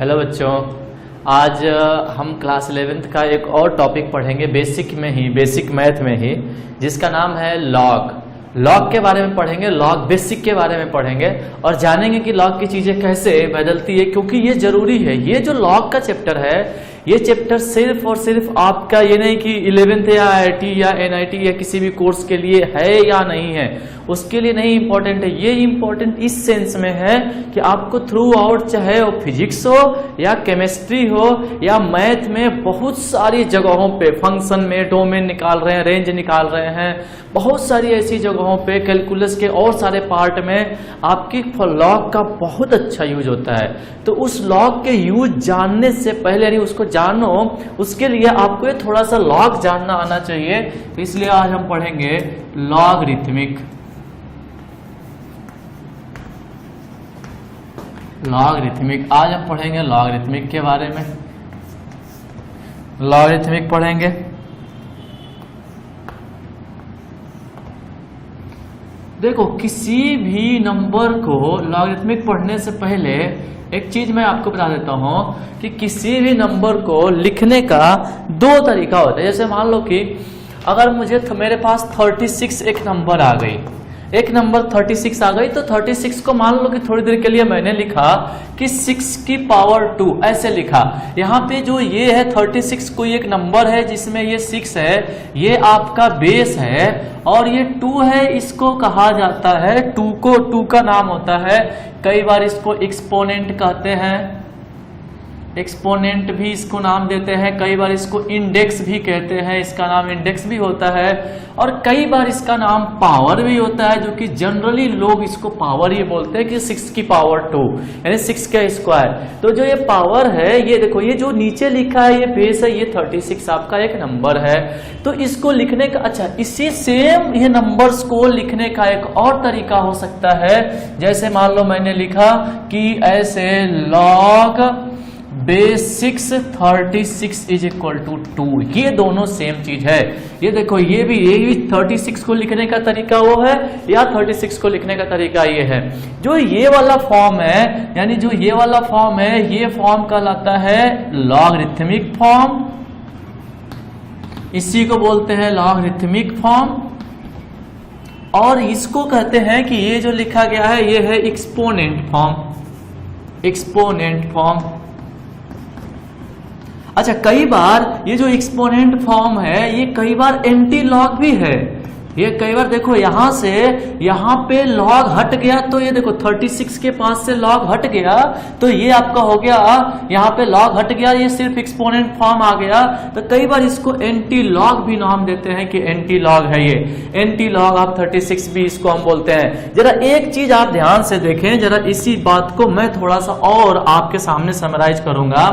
Hello बच्चों, आज हम क्लास 11th का एक और टॉपिक पढ़ेंगे बेसिक मैथ में ही, जिसका नाम है लॉग के बारे में पढ़ेंगे। लॉग बेसिक के बारे में पढ़ेंगे और जानेंगे कि लॉग की चीजें कैसे बदलती है, क्योंकि ये जरूरी है। ये जो लॉग का चैप्टर है, ये चैप्टर सिर्फ और सिर्फ आपका ये नहीं कि 11th या IIT या NIT या किसी भी कोर्स के लिए है या नहीं है, उसके लिए नहीं इम्पोर्टेंट है। ये इम्पोर्टेंट इस सेंस में है कि आपको थ्रू आउट, चाहे वो फिजिक्स हो या केमिस्ट्री हो या मैथ में, बहुत सारी जगहों पे फंक्शन में डोमेन निकाल रहे हैं, रेंज निकाल रहे हैं, बहुत सारी ऐसी जगहों पे कैलकुलस के और सारे पार्ट में आपकी लॉग का बहुत अच्छा यूज होता है। तो उस लॉग के यूज जानने से पहले, यानी उसको जानो, उसके लिए आपको ये थोड़ा सा लॉग जानना आना चाहिए। तो इसलिए आज हम पढ़ेंगे लॉगरिथमिक। आज हम पढ़ेंगे लॉगरिथमिक के बारे में। लॉगरिथमिक पढ़ेंगे। देखो, किसी भी नंबर को लॉगरिथमिक पढ़ने से पहले एक चीज मैं आपको बता देता हूं कि किसी भी नंबर को लिखने का दो तरीका होता है। जैसे मान लो कि अगर मेरे पास 36 एक नंबर आ गई, एक नंबर 36 आ गई, तो 36 को मान लो कि थोड़ी देर के लिए मैंने लिखा कि 6 की पावर 2 ऐसे लिखा। यहाँ पे जो ये है 36 कोई एक नंबर है जिसमें ये 6 है, ये आपका बेस है, और ये 2 है, इसको कहा जाता है 2 का नाम होता है, कई बार इसको एक्सपोनेंट कहते हैं, एक्सपोनेंट भी इसको नाम देते हैं, कई बार इसको इंडेक्स भी कहते हैं, इसका नाम इंडेक्स भी होता है, और कई बार इसका नाम पावर भी होता है, जो कि जनरली लोग इसको पावर ही बोलते हैं कि 6 की पावर 2 यानी 6 का स्क्वायर। तो जो ये पावर है, ये देखो, ये जो नीचे लिखा है ये बेस है, ये 36 आपका एक नंबर है। तो इसको लिखने का, अच्छा, इसी सेम ये नंबर्स को लिखने का एक और तरीका हो सकता है। जैसे मान लो मैंने लिखा कि ऐसे log base 6 36 is equal to 2, ये दोनों सेम चीज है। ये देखो, ये भी 36 को लिखने का तरीका वो है, या 36 को लिखने का तरीका ये है। जो ये वाला फॉर्म है, यानी जो ये वाला फॉर्म है, ये फॉर्म कहलाता है लॉगरिथमिक फॉर्म, इसी को बोलते हैं लॉगरिथमिक फॉर्म। और इसको कहते हैं कि ये जो लिखा गया है ये है एक्सपोनेंट फॉर्म, एक्सपोनेंट फॉर्म। अच्छा, कई बार ये जो एक्सपोनेंट फॉर्म है, ये कई बार एंटी लॉग भी है। ये कई बार देखो, यहां से यहां पे लॉग हट गया, तो ये देखो 36 के पास से लॉग हट गया, तो ये आपका हो गया, यहां पे लॉग हट गया, ये सिर्फ एक्सपोनेंट फॉर्म आ गया। तो कई बार इसको एंटी लॉग भी नाम देते हैं कि एंटी लॉग है ये, एंटी लॉग ऑफ 36 भी इसको हम बोलते हैं। जरा एक चीज आप ध्यान से देखें, जरा इसी बात को मैं थोड़ा सा और आपके सामने समराइज करूंगा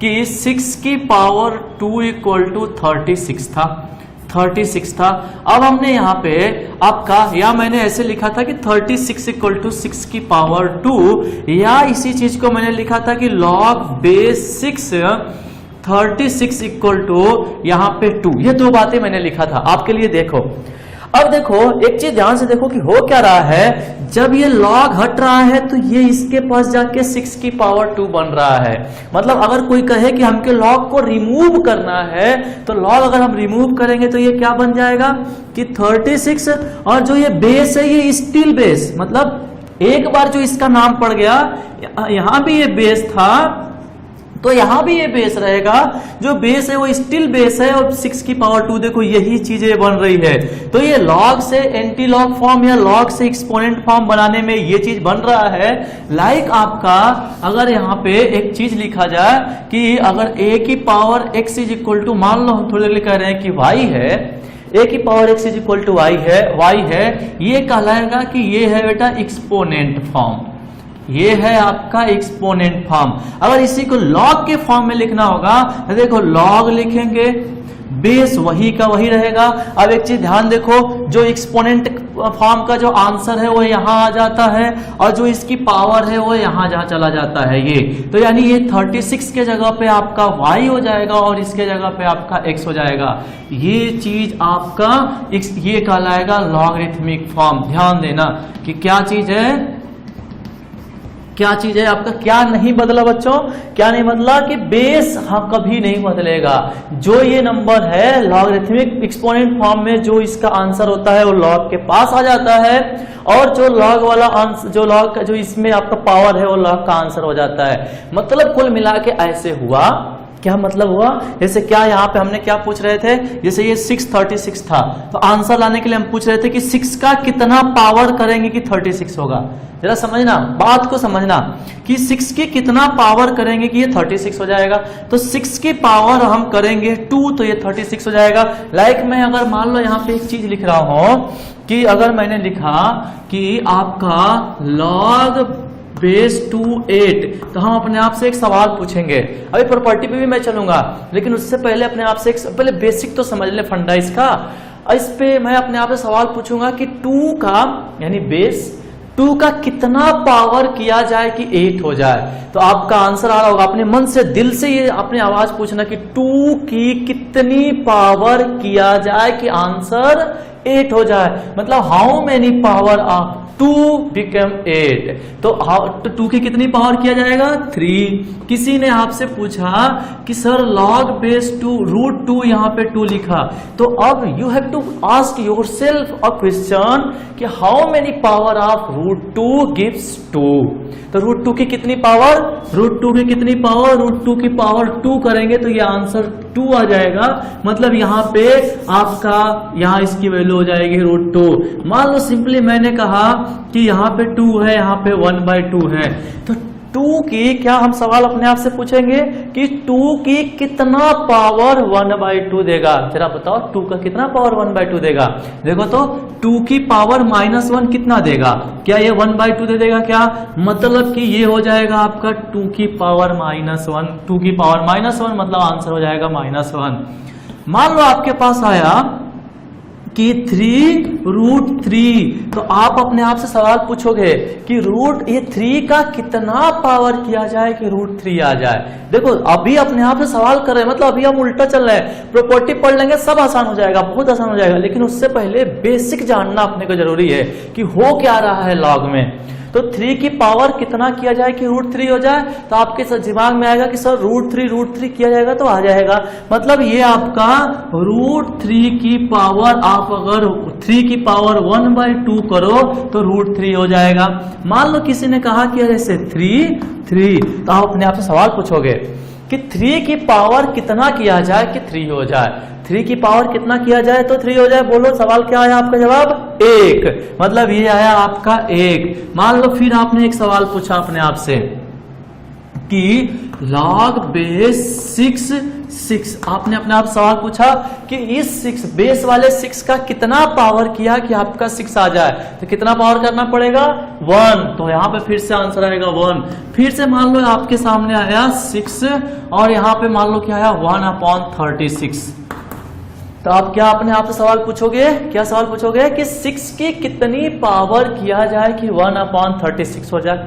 कि 6 की पावर 2 इक्वल टू 36 था, 36 था। अब हमने यहाँ पे आपका, या मैंने ऐसे लिखा था कि 36 इक्वल टू 6 की पावर 2, या इसी चीज को मैंने लिखा था कि लॉग बेस 6 36 इक्वल टू यहाँ पे 2। ये दो बातें मैंने लिखा था आपके लिए। देखो, अब देखो एक चीज ध्यान से देखो कि हो क्या रहा है। जब ये लॉग हट रहा है तो ये इसके पास जाके 6 की पावर 2 बन रहा है। मतलब अगर कोई कहे कि हमके लॉग को रिमूव करना है, तो लॉग अगर हम रिमूव करेंगे तो ये क्या बन जाएगा कि 36, और जो ये बेस है ये स्टिल बेस, मतलब एक बार जो इसका नाम पड़ गया, यहां भी ये बेस था तो यहां भी ये बेस रहेगा। जो बेस है वो स्टिल बेस है, और 6 की पावर 2, देखो यही चीजें बन रही है। तो ये लॉग से एंटी लॉग फॉर्म या लॉग से एक्सपोनेंट फॉर्म बनाने में ये चीज बन रहा है। लाइक आपका, अगर यहाँ पे एक चीज लिखा जाए कि अगर a की power x is equal to, मान लो हम थोड़ी देर कह रहे हैं कि y है, a की power x is equal to y है, ये कहलाएगा कि ये है बेटा एक्सपोनेंट फॉर्म, ये है आपका एक्सपोनेंट फॉर्म। अगर इसी को लॉग के फॉर्म में लिखना होगा तो देखो, लॉग लिखेंगे, बेस वही का वही रहेगा। अब एक चीज ध्यान देखो, जो एक्सपोनेंट फॉर्म का जो आंसर है वो यहां आ जाता है, और जो इसकी पावर है वो यहां जहां चला जाता है ये। तो यानी ये 36 के जगह पे आपका y हो जाएगा, और इसके जगह पे आपका x हो जाएगा। ये चीज आपका ये कहलाएगा लॉगरिथमिक फॉर्म। ध्यान देना कि क्या चीज है, क्या चीज है आपका, क्या नहीं बदला बच्चों, क्या नहीं बदला कि बेस कभी नहीं बदलेगा। जो ये नंबर है लॉगरिथमिक एक्सपोनेंट फॉर्म में जो इसका आंसर होता है वो लॉग के पास आ जाता है, और जो लॉग वाला आंसर, जो लॉग का जो इसमें आपका पावर है वो लॉग का आंसर हो जाता है। मतलब कुल मिला के ऐसे हुआ, क्या मतलब हुआ, जैसे क्या यहाँ पे हमने क्या पूछ रहे थे, जैसे ये 636 था, तो आंसर लाने के लिए हम पूछ रहे थे कि 6 का कितना पावर करेंगे कि 36 होगा। जरा समझना, बात को समझना कि 6 की कितना पावर करेंगे कि ये 36 हो जाएगा। तो 6 की पावर हम करेंगे 2 तो ये 36 हो जाएगा। लाइक मैं अगर मान लो यहाँ पे एक चीज लिख रहा हूं कि अगर मैंने लिखा कि आपका log बेस 2 8, तो हम अपने आप से एक सवाल पूछेंगे। अभी प्रॉपर्टी पे भी मैं चलूंगा, लेकिन उससे पहले अपने आप से पहले बेसिक तो समझ ले फंडा इसका। इस पे मैं अपने आप से सवाल पूछूंगा कि 2 का यानी बेस 2 का कितना पावर किया जाए कि 8 हो जाए। तो आपका आंसर आ रहा होगा, अपने मन से दिल से ये अपने आवाज पूछना कि 2 की कितनी पावर किया जाए कि आंसर 8 हो जाए। मतलब how many power of 2 become 8, तो 2 की कितनी पावर किया जाएगा 3। किसी ने आपसे पूछा कि सर log बेस 2 √2 यहाँ पे 2 लिखा, तो अब you have to ask yourself a question कि how many power of √2 gives 2। तो √2 की कितनी पावर, √2 की कितनी पावर, √2 की पावर 2 करेंगे तो ये आंसर 2 आ जाएगा। मतलब यहाँ पे आपका यहाँ इसकी वैल्यू हो जाएगी √2। मान लो सिंपली मैंने कहा कि यहाँ पे 2 है, यहाँ पे 1/2 है, तो 2 की क्या हम सवाल अपने आप से पूछेंगे कि 2 की कितना पावर 1/2 देगा। जरा बताओ 2 का कितना पावर 1/2 देगा। देखो तो 2 की पावर -1 कितना देगा, क्या ये 1/2 दे देगा क्या, मतलब कि ये हो जाएगा आपका 2 की पावर -1। 2 की पावर -1 मतलब आंसर हो जाएगा -1। मान लो आपके पास आया कि 3√3, तो आप अपने आप से सवाल पूछोगे कि ये 3 का कितना पावर किया जाए कि √3 आ जाए। देखो अभी अपने आप से सवाल कर रहे हैं, मतलब अभी हम उल्टा चल रहे हैं। प्रॉपर्टी पढ़ लेंगे सब आसान हो जाएगा, बहुत आसान हो जाएगा, लेकिन उससे पहले बेसिक जानना अपने को जरूरी है कि हो क्या रहा है लॉग में। तो 3 की पावर कितना किया जाए कि √3 हो जाए, तो आपके दिमाग में आएगा कि सर √3 किया जाएगा तो आ जाएगा। मतलब ये आपका √3 की पावर, आप अगर 3 की पावर 1/2 करो तो √3 हो जाएगा। मान लो किसी ने कहा कि अरे से 3, तो आप अपने आप से सवाल पूछोगे कि 3 की पावर कितना किया जाए कि 3 हो जाए। 3 की पावर कितना किया जाए तो 3 हो जाए। बोलो सवाल क्या आया आपका जवाब 1, मतलब ये आया आपका 1। मान लो फिर आपने एक सवाल पूछा अपने आप से कि log बेस 6, आपने अपने आप सवाल पूछा कि इस 6 बेस वाले 6 का कितना पावर किया कि आपका 6 आ जाए, तो कितना पावर करना पड़ेगा 1, तो यहाँ पे फिर से आंसर आएगा 1। फिर से मान लो आपके सामने आया 6 और यहाँ पे मान लो क्या आया 1/36, तो आप क्या अपने आप से सवाल पूछोगे, क्या सवाल पूछोगे कि 6 की कितनी पावर किया जाए कि 1/36 हो जाए।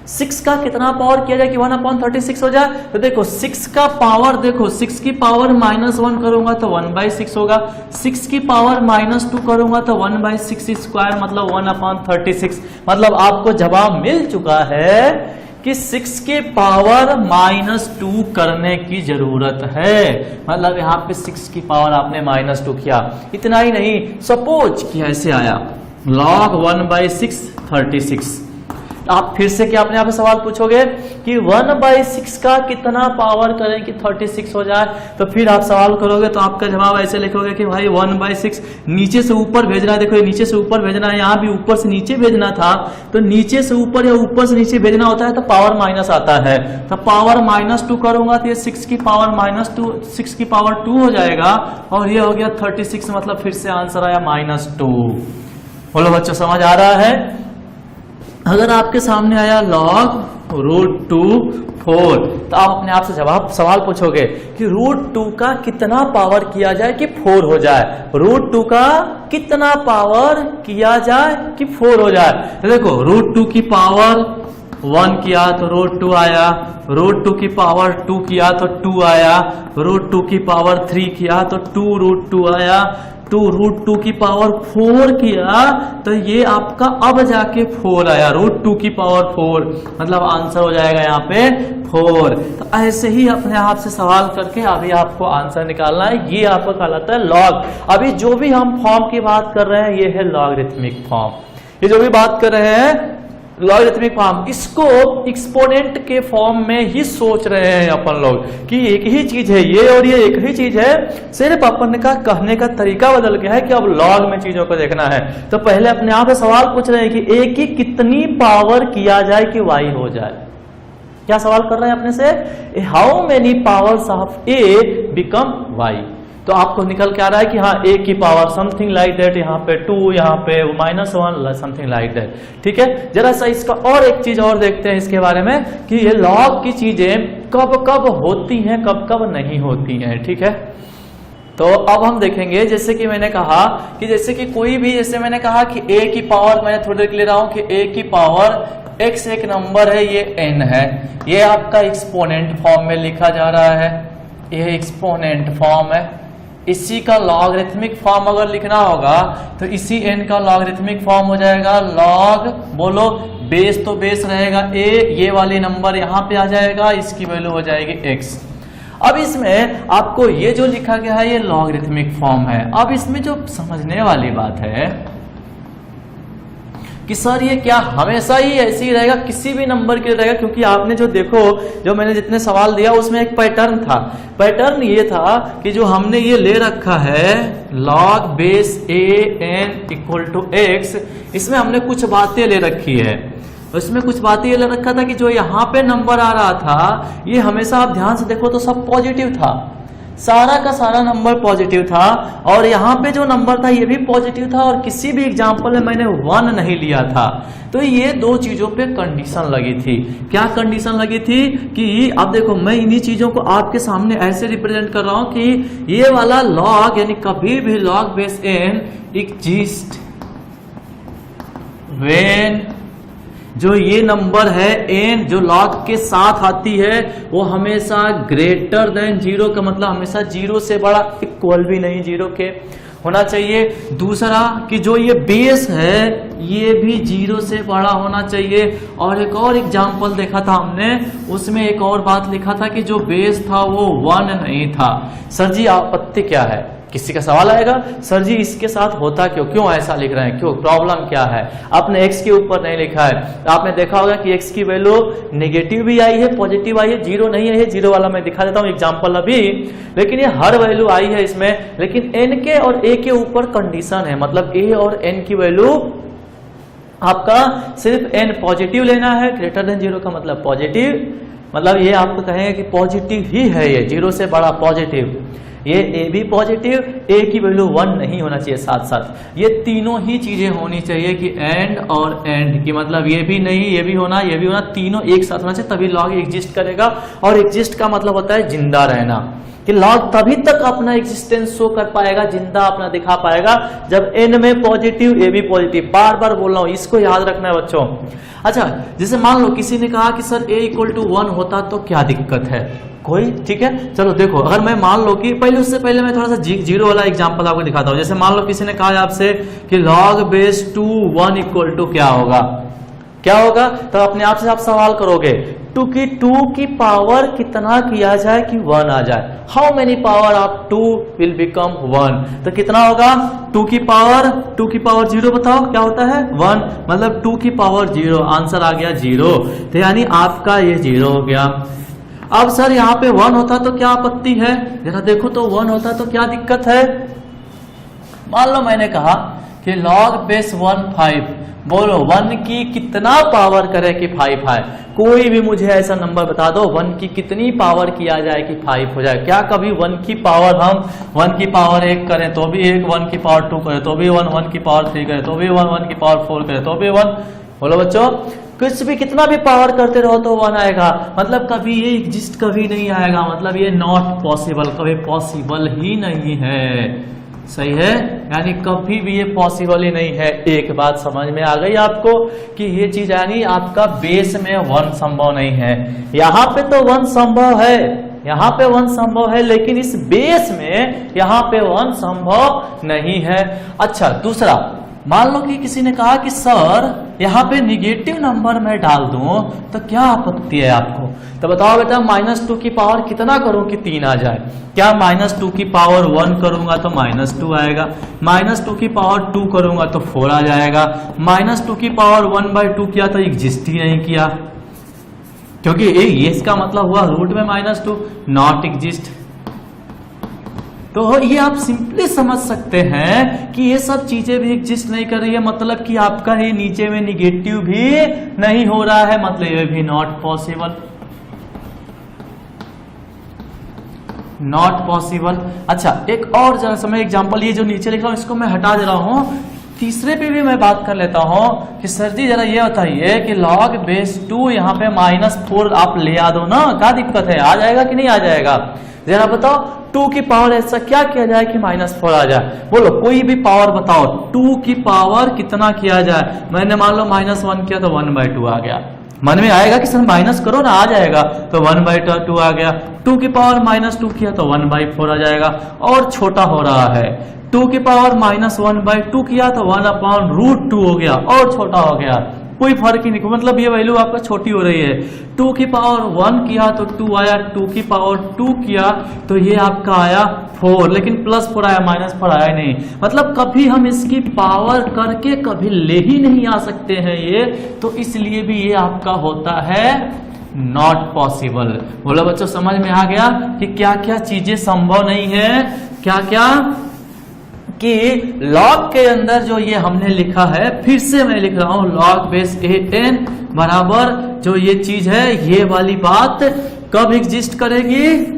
6 का कितना पावर किया जाए कि 1/36 हो जाए। तो देखो 6 का पावर, देखो 6 की पावर -1 करूंगा तो 1/6 होगा, 6 की पावर -2 करूंगा तो 1/6² मतलब 1/36। मतलब आपको जवाब मिल चुका है कि 6 के पावर -2 करने की जरूरत है। मतलब यहाँ पे 6 की पावर आपने -2 किया। इतना ही नहीं, सपोज कि ऐसे आया log 1/6 36, आप फिर से क्या अपने आप से सवाल पूछोगे कि 1/6 का कितना पावर करें कि 36 हो जाए। तो फिर आप सवाल करोगे तो आपका जवाब ऐसे लिखोगे कि भाई 1/6 नीचे से ऊपर भेजना है। देखो ये नीचे से ऊपर भेजना है, यहाँ भी ऊपर से नीचे भेजना था, तो नीचे से ऊपर या ऊपर से नीचे भेजना होता है तो पावर माइनस आता है। तो पावर -2 करूंगा तो ये 6 की पावर -6 की पावर 2 हो जाएगा और ये हो गया 36, मतलब फिर से आंसर आया -2। बोलो बच्चों समझ आ रहा है। अगर आपके सामने आया log √2 4, तो आप अपने आप से सवाल पूछोगे कि √2 का कितना पावर किया जाए कि 4 हो जाए। √2 का कितना पावर किया जाए कि 4 हो जाए। तो देखो √2 की पावर 1 किया तो √2 आया, √2 की पावर 2 किया तो 2 आया, √2 की पावर 3 किया तो 2 √2 आया, 2 की पावर 4 किया तो ये आपका अब जाके 4 आया, √2 की पावर 4, मतलब आंसर हो जाएगा यहाँ पे 4। तो ऐसे ही अपने आप से सवाल करके अभी आपको आंसर निकालना है। ये आपका कहलाता है लॉग। अभी जो भी हम फॉर्म की बात कर रहे हैं ये है लॉगरिथमिक फॉर्म। ये जो भी बात कर रहे हैं लॉगरिथमिक फॉर्म, इसको एक्सपोनेंट के फॉर्म में ही सोच रहे हैं अपन लोग कि एक ही चीज है ये और ये एक ही चीज है, सिर्फ अपन का कहने का तरीका बदल गया है कि अब लॉग में चीजों को देखना है। तो पहले अपने आप से सवाल पूछ रहे हैं कि ए की कितनी पावर किया जाए कि वाई हो जाए। क्या सवाल कर रहे हैं अपने से? How many powers of A become Y. तो आपको निकल के आ रहा है कि हाँ ए की पावर समथिंग लाइक दैट, यहाँ पे 2, यहाँ पे -1 समथिंग लाइक दैट। ठीक है, जरा सा इसका और एक चीज और देखते हैं इसके बारे में कि ये लॉग की चीजें कब कब होती हैं कब कब नहीं होती हैं। ठीक है, तो अब हम देखेंगे जैसे कि मैंने कहा कि जैसे कि कोई भी, जैसे मैंने कहा कि ए की पावर, मैंने थोड़ी देर ले रहा हूं कि ए की पावर x एक नंबर है, ये n है, ये आपका एक्सपोनेंट फॉर्म में लिखा जा रहा है, ये एक्सपोनेंट फॉर्म है। इसी का लॉगरिथमिक फॉर्म अगर लिखना होगा तो इसी n का लॉगरिथमिक फॉर्म हो जाएगा लॉग, बोलो बेस तो बेस रहेगा a, ये वाले नंबर यहाँ पे आ जाएगा, इसकी वैल्यू हो जाएगी x। अब इसमें आपको ये जो लिखा गया है ये लॉगरिथमिक फॉर्म है। अब इसमें जो समझने वाली बात है कि सर ये क्या हमेशा ही ऐसे ही रहेगा, किसी भी नंबर के लिए रहेगा? क्योंकि आपने जो देखो, जो मैंने जितने सवाल दिया उसमें एक पैटर्न था। पैटर्न ये था कि जो हमने ये ले रखा है log बेस an = x, इसमें हमने कुछ बातें ले रखी है। इसमें कुछ बातें ये ले रखा था कि जो यहाँ पे नंबर आ रहा था ये हमेशा आप ध्यान से देखो तो सब पॉजिटिव था, सारा का सारा नंबर पॉजिटिव था, और यहाँ पे जो नंबर था ये भी पॉजिटिव था, और किसी भी एग्जांपल में मैंने 1 नहीं लिया था। तो ये दो चीजों पे कंडीशन लगी थी। क्या कंडीशन लगी थी कि अब देखो मैं इन्हीं चीजों को आपके सामने ऐसे रिप्रेजेंट कर रहा हूं कि ये वाला लॉग, यानी कभी भी log base n exist when जो ये नंबर है n जो log के साथ आती है वो हमेशा ग्रेटर देन 0 का मतलब हमेशा 0 से बड़ा, इक्वल भी नहीं 0 के होना चाहिए। दूसरा कि जो ये बेस है ये भी 0 से बड़ा होना चाहिए। और एक और एग्जांपल देखा था हमने, उसमें एक और बात लिखा था कि जो बेस था वो 1 नहीं था। सर जी आपत्ति क्या है? किसी का सवाल आएगा सर जी इसके साथ होता क्यों ऐसा लिख रहे हैं, क्यों, प्रॉब्लम क्या है? आपने x के ऊपर नहीं लिखा है। आपने देखा होगा कि x की वैल्यू नेगेटिव भी आई है, पॉजिटिव आई है, 0 नहीं है। 0 वाला मैं दिखा देता हूं एग्जांपल अभी, लेकिन ये हर वैल्यू आई है इसमें। लेकिन n के और a के ऊपर कंडीशन है, मतलब a और n की वैल्यू आपका सिर्फ n पॉजिटिव लेना है, ग्रेटर देन 0 का मतलब पॉजिटिव, मतलब ये आपको कहेंगे कि पॉजिटिव ही है, ये 0 से बड़ा पॉजिटिव, ये a भी पॉजिटिव, a की वैल्यू 1 नहीं होना चाहिए साथ साथ। ये तीनों ही चीजें होनी चाहिए कि एंड और एंड की मतलब ये भी नहीं, ये भी होना, ये भी होना, तीनों एक साथ होना चाहिए, तभी लॉग एग्जिस्ट करेगा। और एग्जिस्ट का मतलब होता है जिंदा रहना, कि लॉग तभी तक अपना एग्जिस्टेंस शो कर पाएगा, जिंदा अपना दिखा पाएगा, जब n में पॉजिटिव a भी पॉजिटिव। बार बार बोल रहा हूं, इसको याद रखना है बच्चों। अच्छा, जैसे मान लो किसी ने कहा कि सर a = 1 होता तो क्या दिक्कत है कोई? ठीक है, चलो देखो, अगर मैं मान लो कि उससे पहले मैं थोड़ा सा 0 वाला एग्जांपल आपको दिखाता हूं। जैसे मान लो किसी ने कहा आपसे कि log बेस 2 1 = क्या होगा, क्या होगा? तो अपने आप से आप सवाल करोगे 2 की पावर कितना किया जाए कि 1 आ जाए, how many power of 2 will become 1, तो कितना होगा? 2 की पावर 0 बताओ क्या होता है? 1, मतलब 2 की पावर 0, आंसर आ गया 0, तो यानी आपका ये 0 हो गया। अब सर यहाँ पे 1 होता तो क्या आपत्ति है? जरा देखो तो 1 होता तो क्या दिक्कत है? मान लो मैंने कहा कि log बेस 1 5, बोलो 1 की कितना पावर करे कि 5 है? कोई भी मुझे ऐसा नंबर बता दो 1 की कितनी पावर किया जाए कि 5 हो जाए। क्या कभी 1 की पावर हम 1 की पावर 1 करें तो भी 1, 1 की पावर 2 करें तो भी 1, 1 की पावर 3 करें तो भी 1, 1 की पावर 4 करें तो भी 1? बोलो बच्चों, कुछ भी कितना भी पावर करते रहो तो 1 आएगा, मतलब कभी ये एग्जिस्ट कभी नहीं आएगा, मतलब ये नॉट पॉसिबल, कभी पॉसिबल ही नहीं है। सही है, यानी कभी भी ये पॉसिबल ही नहीं है। एक बात समझ में आ गई आपको कि ये चीज यानी आपका बेस में 1 संभव नहीं है। यहाँ पे तो 1 संभव है, यहाँ पे 1 संभव है, लेकिन इस बेस में यहाँ पे 1 संभव नहीं है। अच्छा, दूसरा, मान लो कि किसी ने कहा कि सर यहाँ पे निगेटिव नंबर मैं डाल दूं तो क्या आपत्ति है आपको? तो बताओ बेटा, -2 की पावर कितना करूं कि 3 आ जाए? क्या -2 की पावर 1 करूंगा तो -2 आएगा, -2 की पावर 2 करूंगा तो 4 आ जाएगा, -2 की पावर 1/2 किया तो एग्जिस्ट ही नहीं किया, क्योंकि ये इसका मतलब हुआ रूट में -2, नॉट एग्जिस्ट। तो ये आप सिंपली समझ सकते हैं कि ये सब चीजें भी एग्जिस्ट नहीं कर रही है, मतलब कि आपका ये नीचे में निगेटिव भी नहीं हो रहा है, मतलब ये भी नॉट पॉसिबल, नॉट पॉसिबल। अच्छा, एक और जरा समय एग्जांपल, ये जो नीचे लिख रहा हूं इसको मैं हटा दे रहा हूं, तीसरे पे भी मैं बात कर लेता हूं कि सर जी जरा ये बताइए कि log बेस 2 यहाँ पे -4 आप ले आ दो ना, क्या दिक्कत है? आ जाएगा कि नहीं आ जाएगा? जरा बताओ, 2 की पावर ऐसा क्या किया जाए कि -4 आ जाए? बोलो, कोई भी पावर बताओ, 2 की पावर कितना किया जाए? मैंने मान लो -1 किया तो 1/2 आ गया। मन में आएगा कि सर माइनस करो ना, आ जाएगा, तो 1/2 आ गया। 2 की पावर -2 किया तो 1/4 आ जाएगा, और छोटा हो रहा है। 2 की पावर -1/2 किया तो 1/√2 हो गया, और छोटा हो गया, कोई फर्क ही नहीं, मतलब ये वैल्यू आपका छोटी हो रही है। 2 की पावर 1 किया तो 2 आया, 2 की पावर 2 किया तो ये आपका आया 4, लेकिन +4 आया, -4 आया नहीं। मतलब कभी हम इसकी पावर करके कभी ले ही नहीं आ सकते हैं ये, तो इसलिए भी ये आपका होता है नॉट पॉसिबल। बोलो बच्चों, समझ में आ गया कि क्या क्या चीजें संभव नहीं है? क्या क्या? कि log के अंदर जो ये हमने लिखा है, फिर से मैं लिख रहा हूं, log बेस an बराबर जो ये चीज है, ये वाली बात कब एग्जिस्ट करेगी?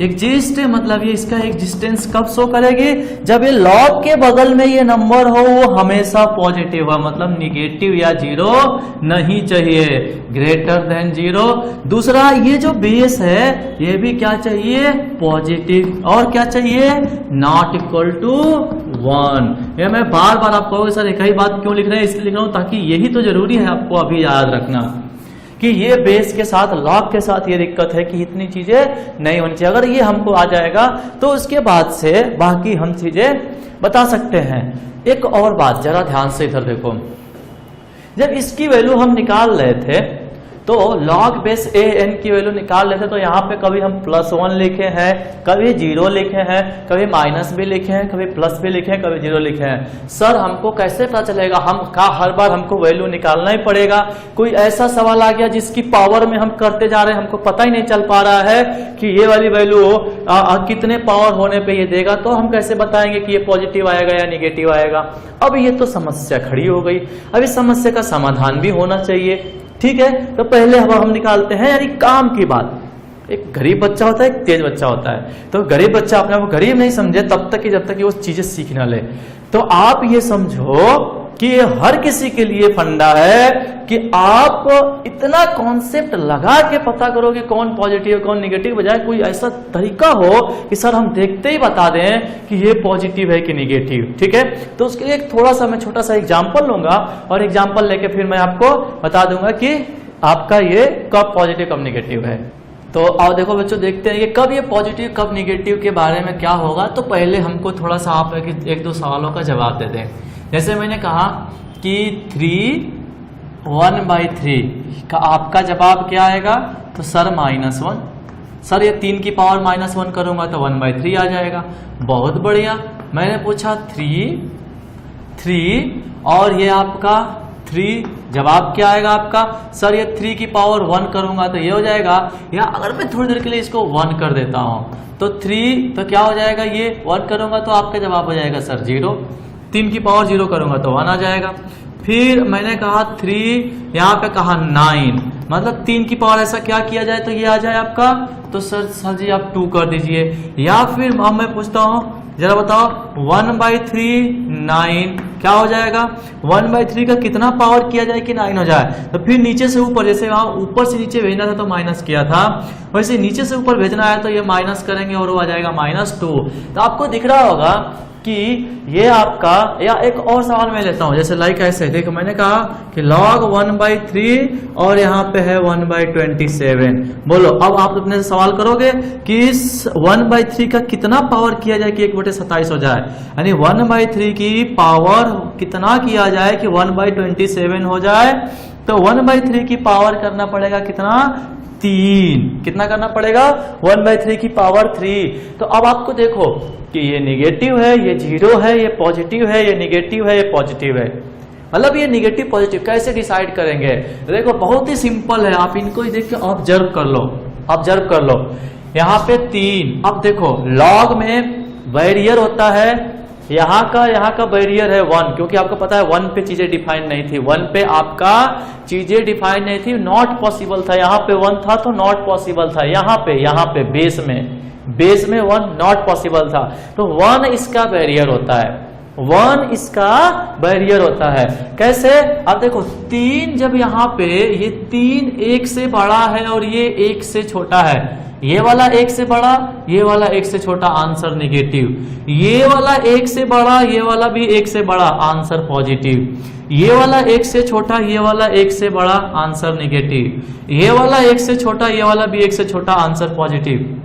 एग्जिस्ट मतलब ये इसका एग्जिस्टेंस कब शो करेगी? जब ये log के बगल में ये नंबर हो वो हमेशा पॉजिटिव हो, मतलब निगेटिव या 0 नहीं चाहिए, ग्रेटर देन 0। दूसरा, ये जो बेस है ये भी क्या चाहिए? पॉजिटिव। और क्या चाहिए? Not equal to 1। ये मैं बार बार आप कहोगे सर एक ही बात क्यों लिख रहे हैं? इसलिए लिख रहा हूं ताकि यही तो जरूरी है आपको अभी याद रखना कि ये बेस के साथ, log के साथ ये दिक्कत है कि इतनी चीजें नहीं होनी चाहिए। अगर ये हमको आ जाएगा तो उसके बाद से बाकी हम चीजें बता सकते हैं। एक और बात जरा ध्यान से इधर देखो, जब इसकी वैल्यू हम निकाल रहे थे तो log बेस an की वैल्यू निकाल लेते तो यहाँ पे कभी हम +1 लिखे हैं, कभी 0 लिखे हैं, कभी माइनस भी लिखे हैं, कभी प्लस भी लिखे हैं, कभी 0 लिखे हैं। सर हमको कैसे पता चलेगा? हम का हर बार हमको वैल्यू निकालना ही पड़ेगा? कोई ऐसा सवाल आ गया जिसकी पावर में हम करते जा रहे हैं, हमको पता ही नहीं चल पा रहा है कि ये वाली वैल्यू कितने पावर होने पे ये देगा, तो हम कैसे बताएंगे कि ये पॉजिटिव आएगा या निगेटिव आएगा? अब ये तो समस्या खड़ी हो गई, अब इस समस्या का समाधान भी होना चाहिए, ठीक है? तो पहले हम निकालते हैं यानी काम की बात। एक गरीब बच्चा होता है, एक तेज बच्चा होता है। तो गरीब बच्चा अपने आप को गरीब नहीं समझे तब तक कि जब तक कि वो चीजें सीख ना ले। तो आप ये समझो कि ये हर किसी के लिए फंडा है कि आप इतना कॉन्सेप्ट लगा के पता करो कि कौन पॉजिटिव कौन निगेटिव, बजाय कोई ऐसा तरीका हो कि सर हम देखते ही बता दें कि ये पॉजिटिव है कि निगेटिव, ठीक है? तो उसके लिए एक थोड़ा सा मैं छोटा सा एग्जांपल लूंगा और एग्जांपल लेके फिर मैं आपको बता दूंगा कि आपका ये कब पॉजिटिव कब निगेटिव है। तो आओ देखो बच्चों, देखते हैं कि कब ये पॉजिटिव कब निगेटिव के बारे में क्या होगा। तो पहले हमको थोड़ा सा आप एक दो सवालों का जवाब दे दें। जैसे मैंने कहा कि 3 1/3 का आपका जवाब क्या आएगा? तो सर -1। सर ये 3 की पावर -1 करूंगा तो 1/3 आ जाएगा। बहुत बढ़िया। मैंने पूछा 3 और ये आपका 3, जवाब क्या आएगा आपका? सर ये 3 की पावर 1 करूंगा तो ये हो जाएगा, या अगर मैं थोड़ी देर के लिए इसको 1 कर देता हूं तो 3 तो क्या हो जाएगा? ये 1 करूंगा तो आपका जवाब हो जाएगा सर 0। 3 की पावर 0 करूंगा तो 1 आ जाएगा। फिर मैंने कहा 3, यहाँ पे कहा 9, मतलब 3 की पावर ऐसा क्या किया जाए तो ये आ जाए आपका, तो सर जी आप 2 कर दीजिए। या फिर अब मैं पूछता हूँ, जरा बताओ 1/3 9 क्या हो जाएगा? 1/3 का कितना पावर किया जाए कि 9 हो जाए? तो फिर नीचे से ऊपर, जैसे वहां ऊपर से नीचे भेजना था तो माइनस किया था, वैसे नीचे से ऊपर भेजना है तो ये माइनस करेंगे और वो आ जाएगा -2। तो आपको दिख रहा होगा कि ये आपका, या एक और सवाल मैं लेता हूं, जैसे लाइक ऐसे देखो, मैंने कहा कि log 1/3 और यहाँ पे है 1/27। बोलो अब आप अपने से सवाल करोगे कि इस 1/3 का कितना पावर किया जाए कि 1/27 हो जाए, यानी 1/3 की पावर कितना किया जाए कि 1/27 हो जाए। तो 1/3 की पावर करना पड़ेगा कितना, 3। कितना करना पड़ेगा, 1/3 की पावर 3। तो अब आपको देखो कि ये निगेटिव है, ये 0 है, ये पॉजिटिव है, ये निगेटिव है, ये पॉजिटिव है, मतलब ये निगेटिव पॉजिटिव कैसे डिसाइड करेंगे। देखो बहुत ही सिंपल है, आप इनको ही देख के ऑब्जर्व कर लो, ऑब्जर्व कर लो। यहाँ पे 3, अब देखो लॉग में बैरियर होता है, यहाँ का बैरियर है 1, क्योंकि आपको पता है 1 पे चीजें डिफाइन नहीं थी, 1 पे आपका चीजें डिफाइन नहीं थी, नॉट पॉसिबल था। यहाँ पे 1 था तो नॉट पॉसिबल था, यहाँ पे बेस में 1 नॉट पॉसिबल था, तो 1 इसका बैरियर होता है, 1 इसका बैरियर होता है। कैसे, अब देखो 3 जब यहाँ पे ये 3 1 से बड़ा है और ये 1 से छोटा है, ये वाला 1 से बड़ा, ये वाला 1 से छोटा, आंसर निगेटिव। ये वाला 1 से बड़ा, ये वाला भी 1 से बड़ा, आंसर पॉजिटिव। ये वाला 1 से छोटा, ये वाला 1 से बड़ा, आंसर निगेटिव। ये वाला 1 से छोटा, ये वाला भी 1 से छोटा, आंसर पॉजिटिव।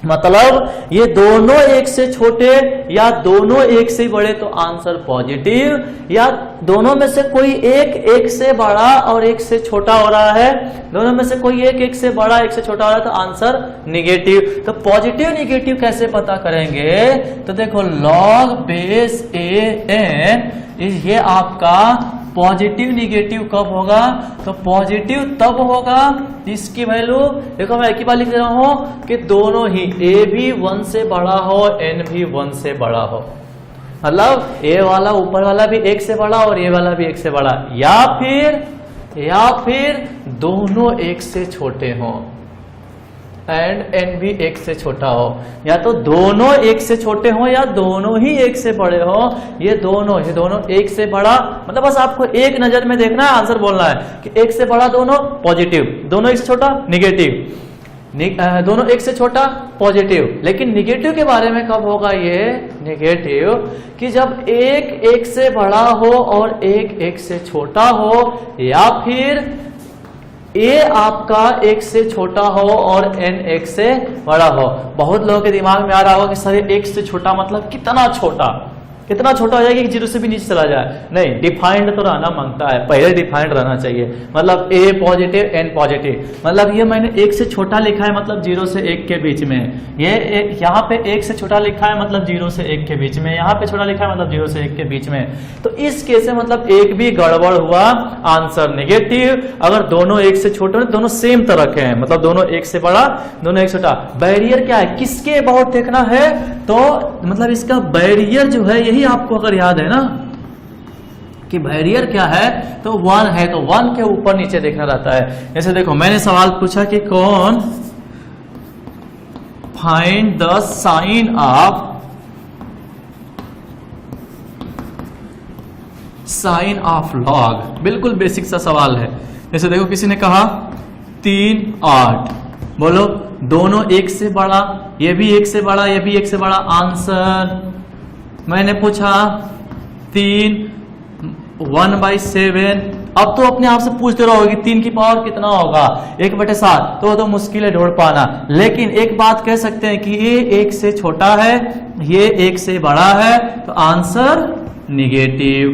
मतलब ये दोनों 1 से छोटे या दोनों 1 से बड़े तो आंसर पॉजिटिव, या दोनों में से कोई एक 1 से बड़ा और 1 से छोटा हो रहा है, दोनों में से कोई एक 1 से बड़ा 1 से छोटा हो रहा है तो आंसर निगेटिव। तो पॉजिटिव निगेटिव कैसे पता करेंगे, तो देखो लॉग बेस an ये आपका पॉजिटिव निगेटिव कब होगा, तो पॉजिटिव तब होगा इसकी वैल्यू, देखो मैं एक ही बार लिख दे रहा हूं कि दोनों ही a भी 1 से बड़ा हो, n भी 1 से बड़ा हो, मतलब a वाला ऊपर वाला भी 1 से बड़ा और ये वाला भी 1 से बड़ा, या फिर दोनों 1 से छोटे हों एंड n भी 1 से छोटा हो, या तो दोनों 1 से छोटे हो या दोनों ही 1 से बड़े हो। ये दोनों 1 से बड़ा, मतलब बस आपको एक नजर में देखना है, आंसर बोलना है कि 1 से बड़ा दोनों पॉजिटिव, दोनों 1 से छोटा निगेटिव, दोनों 1 से छोटा पॉजिटिव। लेकिन निगेटिव के बारे में कब होगा ये निगेटिव, कि जब 1 से बड़ा हो और 1 से छोटा हो, या फिर ए आपका 1 से छोटा हो और n 1 से बड़ा हो। बहुत लोगों के दिमाग में आ रहा होगा कि सर 1 से छोटा मतलब कितना छोटा, कितना छोटा हो जाएगा कि 0 से भी नीचे चला जाए। नहीं, डिफाइंड तो रहना मांगता है, पहले डिफाइंड रहना चाहिए, मतलब a पॉजिटिव n पॉजिटिव, मतलब ये मैंने 1 से छोटा लिखा है मतलब 0 से 1 के बीच में, ये यहाँ पे 1 से छोटा लिखा है मतलब 0 से 1 के बीच में, यहाँ पे छोटा लिखा है मतलब 0 से 1 के बीच में। तो इस केस में मतलब एक भी गड़बड़ हुआ, आंसर निगेटिव। अगर दोनों 1 से छोटे दोनों सेम तरह के हैं, मतलब दोनों 1 से बड़ा दोनों 1 से छोटा, बैरियर क्या है किसके बहुत देखना है, तो मतलब इसका बैरियर जो है, यही आपको अगर याद है ना कि बैरियर क्या है, तो 1 है, तो 1 के ऊपर नीचे देखना रहता है। जैसे देखो मैंने सवाल पूछा कि कौन find the sign of log, बिल्कुल बेसिक सा सवाल है। जैसे देखो किसी ने कहा 3 8, बोलो दोनों 1 से बड़ा, ये भी 1 से बड़ा, ये भी 1 से बड़ा, आंसर। मैंने पूछा 3 1/7, अब तो अपने आप से पूछते रहोगे कि 3 की पावर कितना होगा, 1/7, तो मुश्किल है ढूंढ पाना। लेकिन एक बात कह सकते हैं कि ये 1 से छोटा है, ये 1 से बड़ा है, तो आंसर निगेटिव।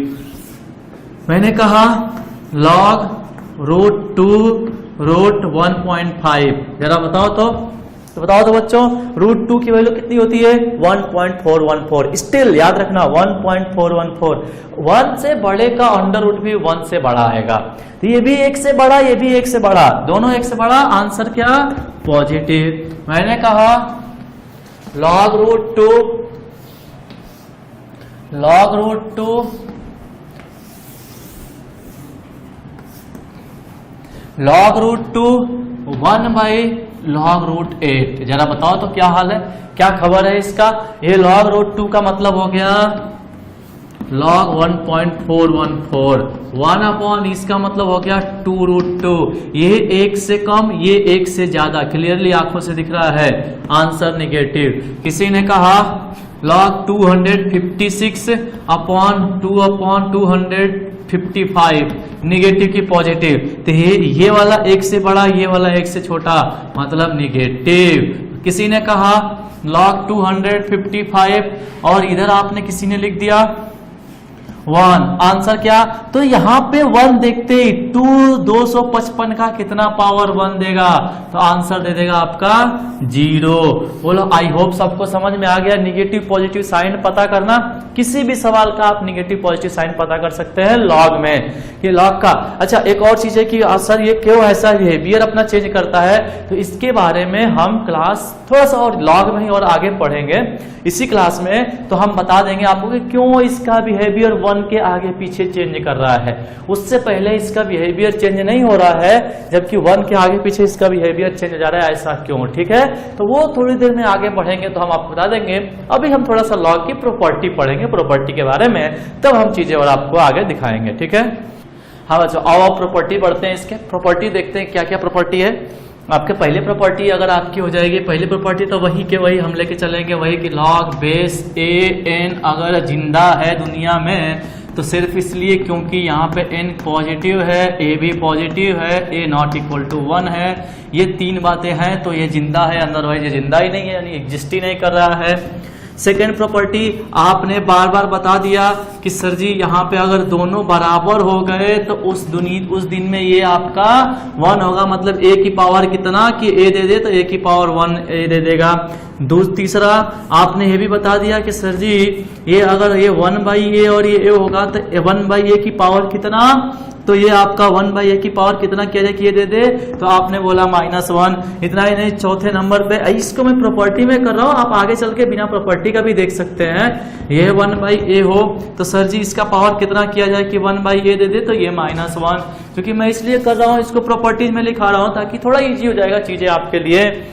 मैंने कहा log √2 √1.5, जरा बताओ तो बताओ तो बच्चों, √2 की वैल्यू कितनी होती है 1.414। स्टिल याद रखना 1.414, 1 से बड़े का अंडर रूट भी 1 से बड़ा आएगा, तो ये भी 1 से बड़ा, ये भी 1 से बड़ा, दोनों 1 से बड़ा, आंसर क्या पॉजिटिव। मैंने कहा log √2 1/log√8, जरा बताओ तो क्या हाल है, क्या खबर है इसका। ये log√2 का मतलब हो गया log 1.414 1 अपॉन इसका मतलब हो गया 2√2। ये 1 से कम, ये 1 से ज्यादा, क्लियरली आंखों से दिख रहा है, आंसर निगेटिव। किसी ने कहा log 256 अपॉन 2/255 निगेटिव की पॉजिटिव, तो ये वाला 1 से बड़ा, ये वाला 1 से छोटा, मतलब निगेटिव। किसी ने कहा log 255 और इधर आपने किसी ने लिख दिया 1, आंसर क्या? तो यहाँ पे 1 देखते ही 255 का कितना पावर 1 देगा, तो आंसर दे देगा आपका 0। बोलो आई होप सबको समझ में आ गया। निगेटिव पॉजिटिव साइन पता करना, किसी भी सवाल का आप निगेटिव पॉजिटिव साइन पता कर सकते हैं लॉग में, ये लॉग का। अच्छा, एक और चीज है कि सर ये क्यों ऐसा बिहेवियर अपना चेंज करता है, तो इसके बारे में हम क्लास थोड़ा सा और लॉग में ही और आगे पढ़ेंगे इसी क्लास में, तो हम बता देंगे आपको कि क्यों इसका बिहेवियर 1 के आगे पीछे चेंज कर रहा है। उससे पहले इसका बिहेवियर चेंज नहीं हो रहा है, जबकि 1 के आगे पीछे इसका बिहेवियर चेंज हो जा रहा है, ऐसा क्यों? ठीक है, तो वो थोड़ी देर में आगे बढ़ेंगे तो हम आपको बता देंगे। अभी हम थोड़ा सा लॉग की प्रॉपर्टी पढ़ेंगे, प्रॉपर्टी के बारे में, तब हम चीजें और आपको आगे दिखाएंगे। ठीक है, हाँ बच्चों, आओ प्रॉपर्टी पढ़ते हैं। इसके प्रॉपर्टी देखते हैं क्या क्या प्रॉपर्टी है। आपके पहले प्रॉपर्टी अगर आपकी हो जाएगी, पहली प्रॉपर्टी तो वही के वही हम लेके चलेंगे, वही कि log बेस an अगर जिंदा है दुनिया में तो सिर्फ इसलिए क्योंकि यहाँ पे n पॉजिटिव है, a भी पॉजिटिव है, a नॉट इक्वल टू 1 है, ये 3 बातें हैं तो ये जिंदा है, अदरवाइज ये जिंदा ही नहीं है, यानी एग्जिस्ट ही नहीं कर रहा है। सेकेंड प्रॉपर्टी आपने बार बार बता दिया कि सर जी यहाँ पे अगर दोनों बराबर हो गए तो उस दिन में ये आपका 1 होगा, मतलब a की पावर कितना कि a दे दे तो a की पावर 1 a दे देगा। तीसरा आपने ये भी बता दिया कि सर जी ये अगर ये 1/a और ये a होगा तो 1/a की पावर कितना, तो ये आपका 1/a की पावर कितना किया जाए कि ये दे दे, तो आपने बोला -1। इतना ही नहीं, चौथे नंबर पे इसको मैं प्रॉपर्टी में कर रहा हूँ, आप आगे चल के बिना प्रॉपर्टी का भी देख सकते हैं। ये 1/a हो तो सर जी इसका पावर कितना किया जाए कि 1/a दे दे, तो ये -1। क्योंकि मैं इसलिए कर रहा हूँ, इसको प्रॉपर्टीज में लिखा रहा हूँ ताकि थोड़ा इजी हो जाएगा चीजें आपके लिए।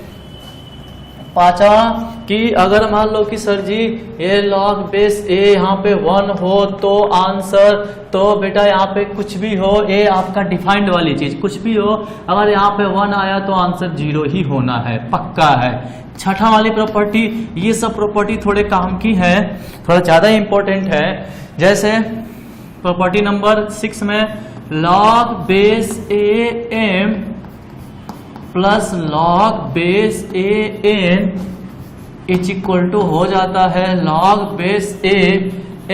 पांचवा कि अगर मान लो कि सर जी ये log बेस a यहाँ पे 1 हो तो आंसर, तो बेटा यहाँ पे कुछ भी हो, a आपका डिफाइंड वाली चीज कुछ भी हो, अगर यहाँ पे 1 आया तो आंसर 0 ही होना है, पक्का है। छठा वाली प्रॉपर्टी, ये सब प्रॉपर्टी थोड़े काम की है, थोड़ा ज्यादा इंपॉर्टेंट है। जैसे प्रॉपर्टी नंबर 6 में log base am plus log base an is equal to हो जाता है log base a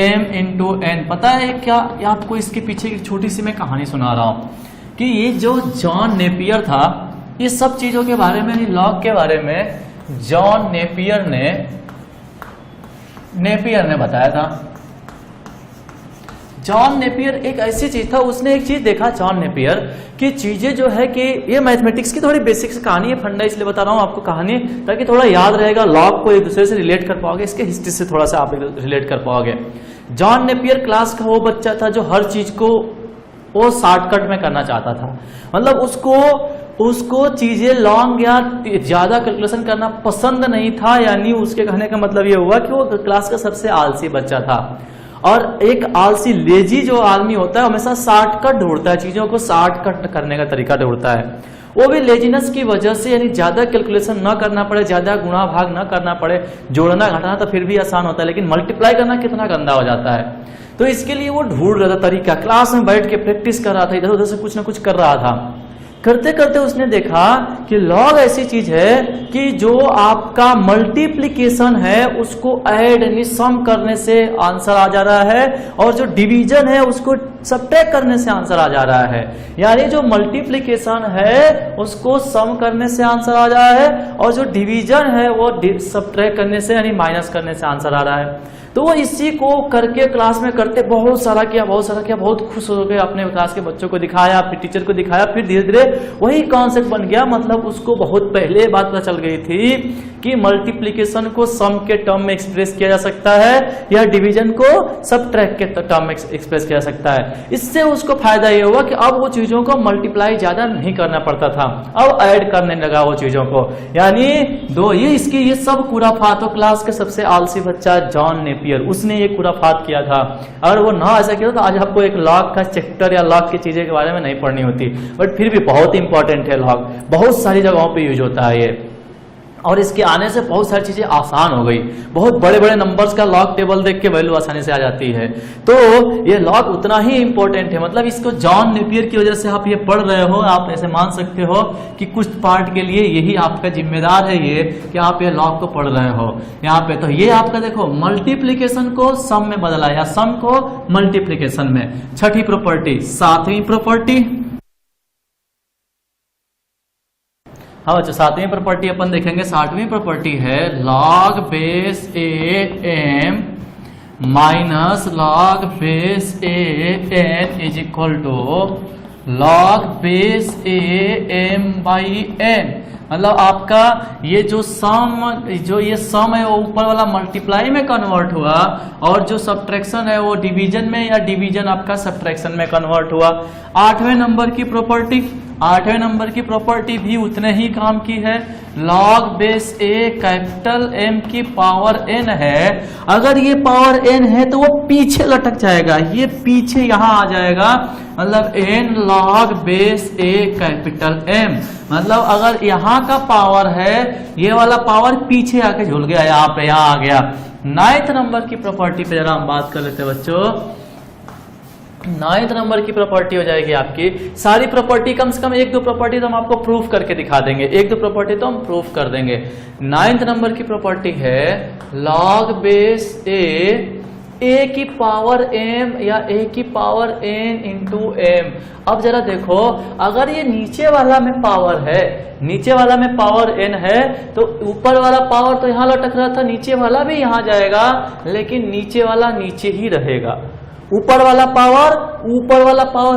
m into n। पता है क्या, आपको इसके पीछे एक छोटी सी मैं कहानी सुना रहा हूं कि ये जो जॉन नेपियर था, ये सब चीजों के बारे में, लॉग के बारे में जॉन नेपियर ने बताया था। जॉन नेपियर एक ऐसी चीज था, उसने एक चीज देखा जॉन नेपियर कि चीजें जो है कि ये मैथमेटिक्स की थोड़ी बेसिक्स कहानी है, फंडा इसलिए बता रहा हूं आपको कहानी, ताकि थोड़ा याद रहेगा, लॉग को एक दूसरे से रिलेट कर पाओगे, इसके हिस्ट्री से थोड़ा सा आप रिलेट कर पाओगे। जॉन नेपियर क्लास का वो बच्चा था जो हर चीज को वो शॉर्टकट में करना चाहता था, मतलब उसको चीजें लॉन्ग या ज्यादा कैलकुलेशन करना पसंद नहीं था, यानी उसके कहने का मतलब ये हुआ कि वो क्लास का सबसे आलसी बच्चा था। और एक आलसी लेजी जो आदमी होता है हमेशा शॉर्टकट ढूंढता है, चीजों को शॉर्टकट करने का तरीका ढूंढता है। वो भी लेजीनेस की वजह से, यानी ज्यादा कैलकुलेशन न करना पड़े, ज्यादा गुणा भाग न करना पड़े, जोड़ना घटाना तो फिर भी आसान होता है, लेकिन मल्टीप्लाई करना कितना गंदा हो जाता है। तो इसके लिए वो ढूंढ रहा था तरीका, क्लास में बैठ के प्रैक्टिस कर रहा था, इधर उधर से कुछ ना कुछ कर रहा था। करते करते उसने देखा कि लॉग ऐसी चीज है कि जो आपका मल्टीप्लिकेशन है उसको ऐड यानी सम करने से आंसर आ जा रहा है, और जो डिवीजन है उसको सबट्रैक्ट करने से आंसर आ जा रहा है। यानी जो मल्टीप्लिकेशन है उसको सम करने से आंसर आ जा रहा है, और जो डिवीजन है वो सबट्रैक्ट करने से यानी माइनस करने से आंसर आ रहा है। तो वो इसी को करके क्लास में करते बहुत सारा किया, बहुत खुश हो गए, अपने क्लास के बच्चों को दिखाया, फिर टीचर को दिखाया, फिर धीरे धीरे वही कॉन्सेप्ट बन गया। मतलब उसको बहुत पहले बात पता चल गई थी कि मल्टीप्लिकेशन को सम के टर्म में एक्सप्रेस किया जा सकता है या डिवीजन को सबट्रैक्ट के टर्म में एक्सप्रेस किया जा सकता है। इससे उसको फायदा ये हुआ कि अब वो चीजों को मल्टीप्लाई ज्यादा नहीं करना पड़ता था, अब ऐड करने लगा वो चीजों को। यानी ये सब खुराफात, तो क्लास के सबसे आलसी बच्चा जॉन नेपियर, उसने ये खुराफात किया था। अगर वो ना ऐसा किया तो आज आपको एक लॉग का चैप्टर या लॉग की चीजें के बारे में नहीं पढ़नी होती, बट फिर भी बहुत इंपॉर्टेंट है लॉग, बहुत सारी जगहों पे यूज होता है ये। और इसके आने से बहुत सारी चीजें आसान हो गई, बहुत बड़े बड़े नंबर्स का लॉग टेबल देख के वैल्यू आसानी से आ जाती है। तो ये लॉग उतना ही इंपॉर्टेंट है, मतलब इसको जॉन नेपियर की वजह से आप ये पढ़ रहे हो, आप ऐसे मान सकते हो कि कुछ पार्ट के लिए यही आपका जिम्मेदार है ये कि आप ये लॉग को पढ़ रहे हो यहाँ पे। तो ये आपका देखो मल्टीप्लीकेशन को सम में बदला या सम को मल्टीप्लीकेशन में। छठी प्रॉपर्टी, सातवीं प्रॉपर्टी, हाँ बच्चों सातवीं प्रॉपर्टी अपन देखेंगे। सातवीं प्रॉपर्टी है log base A M minus log base A N is equal to log base A M by N. मतलब आपका ये जो सम है वो ऊपर वाला मल्टीप्लाई में कन्वर्ट हुआ और जो सब्ट्रैक्शन है वो डिवीजन में या डिवीजन आपका सब्ट्रैक्शन में कन्वर्ट हुआ। आठवें नंबर की प्रॉपर्टी, आठवें नंबर की प्रॉपर्टी भी उतने ही काम की है। लॉग बेस ए कैपिटल एम की पावर एन है, अगर ये पावर एन है तो वो पीछे लटक जाएगा, ये पीछे यहां आ जाएगा, मतलब एन लॉग बेस ए कैपिटल एम। मतलब अगर यहां का पावर है ये वाला पावर पीछे आके झूल गया, यहाँ पे यहाँ आ गया। नाइन्थ नंबर की प्रॉपर्टी पे जरा हम बात कर लेते हैं बच्चों। नाइन्थ नंबर की प्रॉपर्टी हो जाएगी आपकी, सारी प्रॉपर्टी कम से कम एक दो प्रॉपर्टी तो हम आपको प्रूफ करके दिखा देंगे, एक दो प्रॉपर्टी तो हम प्रूफ कर देंगे। नाइन्थ नंबर की प्रॉपर्टी है लॉग बेस ए की पावर एम या ए की पावर एन इंटू एम। अब जरा देखो, अगर ये नीचे वाला में पावर है, नीचे वाला में पावर एन है तो ऊपर वाला पावर तो यहाँ लटक रहा था, नीचे वाला भी यहाँ जाएगा, लेकिन नीचे वाला नीचे ही रहेगा। ऊपर वाला पावर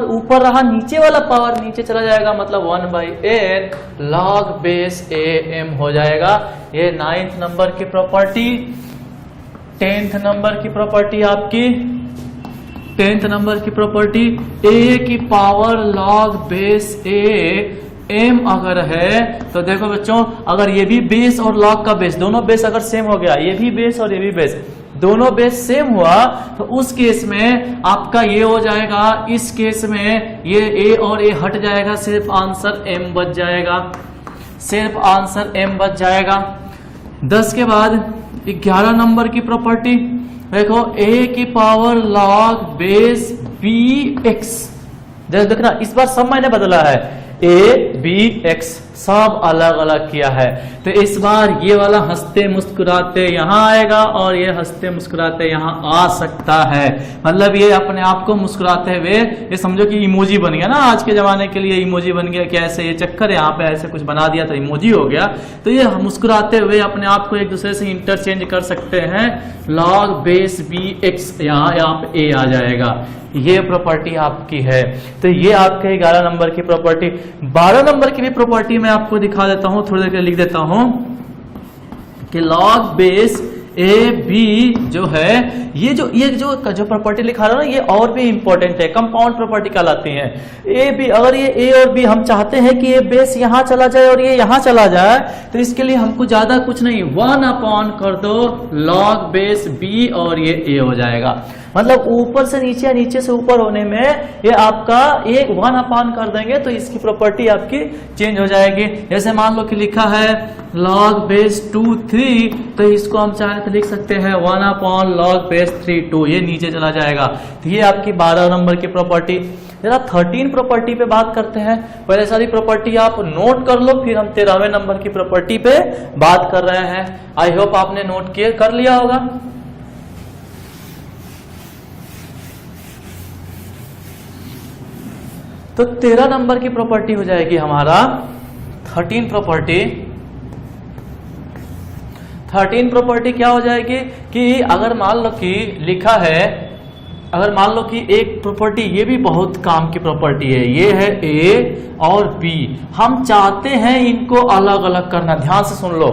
ऊपर रहा, नीचे वाला पावर नीचे चला जाएगा, मतलब 1/n log base A M हो जाएगा। ये नाइन्थ नंबर की प्रॉपर्टी। टेंथ नंबर की प्रॉपर्टी आपकी, टेंथ नंबर की प्रॉपर्टी ए की power log base A M अगर है तो देखो बच्चों, अगर ये भी बेस और लॉग का बेस दोनों बेस अगर सेम हो गया, ये भी बेस और ये भी बेस दोनों बेस सेम हुआ तो उस केस में आपका ये हो जाएगा, इस केस में ये ए और ए हट जाएगा, सिर्फ आंसर एम बच जाएगा, सिर्फ आंसर एम बच जाएगा। 10 के बाद 11 नंबर की प्रॉपर्टी देखो, ए की power log base B X. जैसे देखना इस बार सब मैंने बदला है, ए बी एक्स सब अलग अलग किया है, तो इस बार ये वाला हंसते मुस्कुराते यहाँ आएगा और ये हंसते मुस्कुराते यहाँ आ सकता है। मतलब ये अपने आप को मुस्कुराते हुए, ये समझो कि इमोजी बन गया ना, आज के जमाने के लिए इमोजी बन गया कि ऐसे ये चक्कर यहाँ पे ऐसे कुछ बना दिया तो इमोजी हो गया, तो ये मुस्कुराते हुए अपने आप को एक दूसरे से इंटरचेंज कर सकते हैं। लॉग बेस बी एक्स यहाँ पे ए आ जाएगा, ये प्रॉपर्टी आपकी है। तो ये आपके 11 नंबर की प्रॉपर्टी। 12 नंबर की भी प्रॉपर्टी मैं आपको दिखा देता हूं, थोड़ी देर लिख देता हूं कि लॉग बेस ए बी जो है, ये जो प्रॉपर्टी लिखा रहा है ना, ये और भी इंपॉर्टेंट है, कंपाउंड प्रॉपर्टी कहलाती है। ए बी, अगर ये ए और बी हम चाहते हैं कि ये बेस यहाँ चला जाए और ये यहाँ चला जाए, तो इसके लिए हमको ज्यादा कुछ नहीं, 1 कर दो लॉग बेस बी और ये ए हो जाएगा। मतलब ऊपर से नीचे या नीचे से ऊपर होने में ये आपका 1 कर देंगे तो इसकी प्रॉपर्टी आपकी चेंज हो जाएगी। जैसे मान लो कि लिखा है log बेस 2 3, तो इसको हम चाहे तो लिख सकते हैं 1 log बेस 3 2, ये नीचे चला जाएगा। तो ये आपकी 12 नंबर की प्रॉपर्टी। जरा 13 प्रॉपर्टी पे बात करते हैं। पहले सारी प्रॉपर्टी आप नोट कर लो, फिर हम 13वें नंबर की प्रॉपर्टी पे बात कर रहे हैं। आई होप आपने नोट कर लिया होगा। तो 13 नंबर की प्रॉपर्टी हो जाएगी हमारा 13 प्रॉपर्टी। 13 प्रॉपर्टी क्या हो जाएगी कि अगर मान लो कि लिखा है, अगर मान लो कि एक प्रॉपर्टी, ये भी बहुत काम की प्रॉपर्टी है, ये है ए और बी, हम चाहते हैं इनको अलग अलग करना। ध्यान से सुन लो,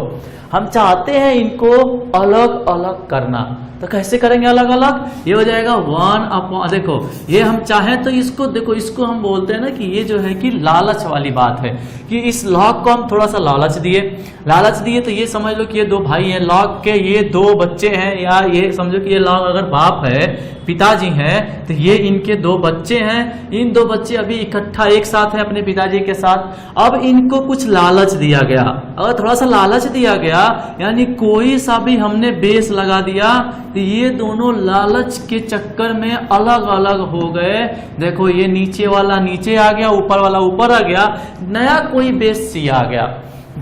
हम चाहते हैं इनको अलग अलग करना, तो कैसे करेंगे अलग अलग? ये हो जाएगा 1 अपॉन, देखो ये हम चाहें तो इसको, देखो इसको हम बोलते हैं ना कि ये जो है कि लालच वाली बात है, कि इस लॉग को हम थोड़ा सा लालच दिए तो ये समझ लो कि ये दो भाई हैं, लॉग के ये दो बच्चे हैं, या ये समझो कि ये लॉग अगर बाप है, पिताजी हैं, तो ये इनके दो बच्चे हैं। इन दो बच्चे अभी इकट्ठा एक साथ हैं अपने पिताजी के साथ। अब इनको कुछ लालच दिया गया, अगर थोड़ा सा लालच दिया गया यानी कोई सा भी हमने बेस लगा दिया, तो ये दोनों लालच के चक्कर में अलग अलग हो गए। देखो ये नीचे वाला नीचे आ गया, ऊपर वाला ऊपर आ गया, नया कोई बेस सी आ गया।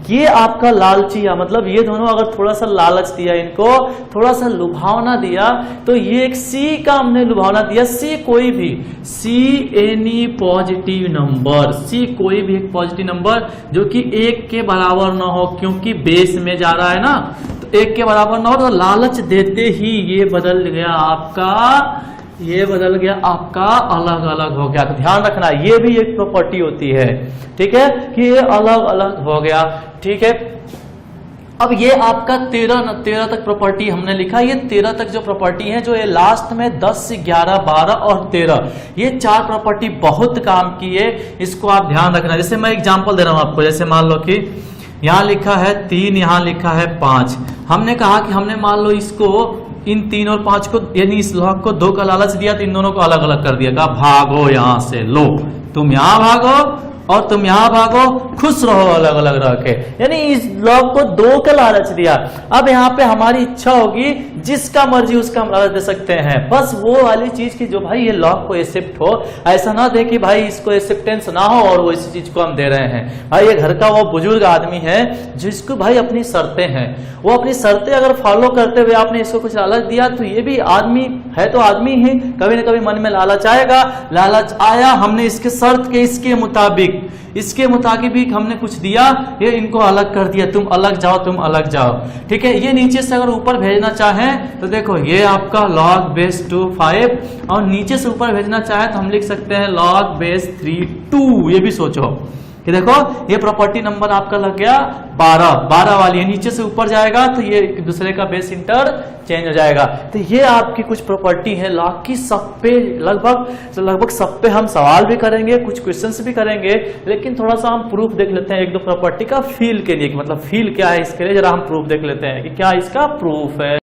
ये आपका लालचिया, मतलब ये दोनों अगर थोड़ा सा लालच दिया, इनको थोड़ा सा लुभावना दिया, तो ये एक सी का हमने लुभावना दिया। सी कोई भी, सी एनी पॉजिटिव नंबर, सी कोई भी एक पॉजिटिव नंबर जो कि 1 के बराबर ना हो, क्योंकि बेस में जा रहा है ना, तो 1 के बराबर ना हो, तो लालच देते ही ये बदल गया आपका, ये बदल गया आपका, अलग अलग हो गया। तो ध्यान रखना ये भी एक प्रॉपर्टी होती है, ठीक है, कि ये अलग अलग हो गया, ठीक है। अब ये आपका 13 तक प्रॉपर्टी हमने लिखा। ये 13 तक जो प्रॉपर्टी है, जो ये लास्ट में 10, 11, 12 और 13, ये 4 प्रॉपर्टी बहुत काम की है, इसको आप ध्यान रखना। जैसे मैं एग्जांपल दे रहा हूं आपको, जैसे मान लो कि यहां लिखा है 3, यहां लिखा है 5। हमने कहा कि हमने मान लो इसको, इन 3 और 5 को, यानी इस लॉग को 2 का लालच दिया, तो इन दोनों को अलग अलग कर दिया, कहा भागो यहां से, लो तुम यहां भागो और तुम यहां भागो, खुश रहो अलग अलग रह के, यानी इस लॉग को 2 का लालच दिया। अब यहाँ पे हमारी इच्छा होगी, जिसका मर्जी उसका हम लालच दे सकते हैं, बस वो वाली चीज की जो भाई ये लॉग को एक्सेप्ट हो। ऐसा ना दे कि भाई इसको एक्सेप्टेंस ना हो और वो इस चीज को हम दे रहे हैं। भाई ये घर का वो बुजुर्ग आदमी है जिसको भाई अपनी शर्तें हैं, वो अपनी शर्तें अगर फॉलो करते हुए आपने इसको कुछ लालच दिया, तो ये भी आदमी है, तो आदमी ही कभी ना कभी मन में लालच आएगा। लालच आया, हमने इसके शर्त के इसके मुताबिक हमने कुछ दिया, ये इनको अलग कर दिया, तुम अलग जाओ, तुम अलग जाओ, ठीक है। ये नीचे से अगर ऊपर भेजना चाहें तो देखो ये आपका log base 2 5, और नीचे से ऊपर भेजना चाहे तो हम लिख सकते हैं log base 3 2। ये भी सोचो कि देखो ये प्रॉपर्टी नंबर आपका लग गया 12 वाली है, नीचे से ऊपर जाएगा तो ये दूसरे का बेस इंटर चेंज हो जाएगा। तो ये आपकी कुछ प्रॉपर्टी है लॉग की। सब पे लगभग सब पे हम सवाल भी करेंगे, कुछ क्वेश्चंस भी करेंगे, लेकिन थोड़ा सा हम प्रूफ देख लेते हैं 1-2 प्रॉपर्टी का फील के लिए, कि मतलब फील क्या है इसके लिए, जरा हम प्रूफ देख लेते हैं कि क्या इसका प्रूफ है।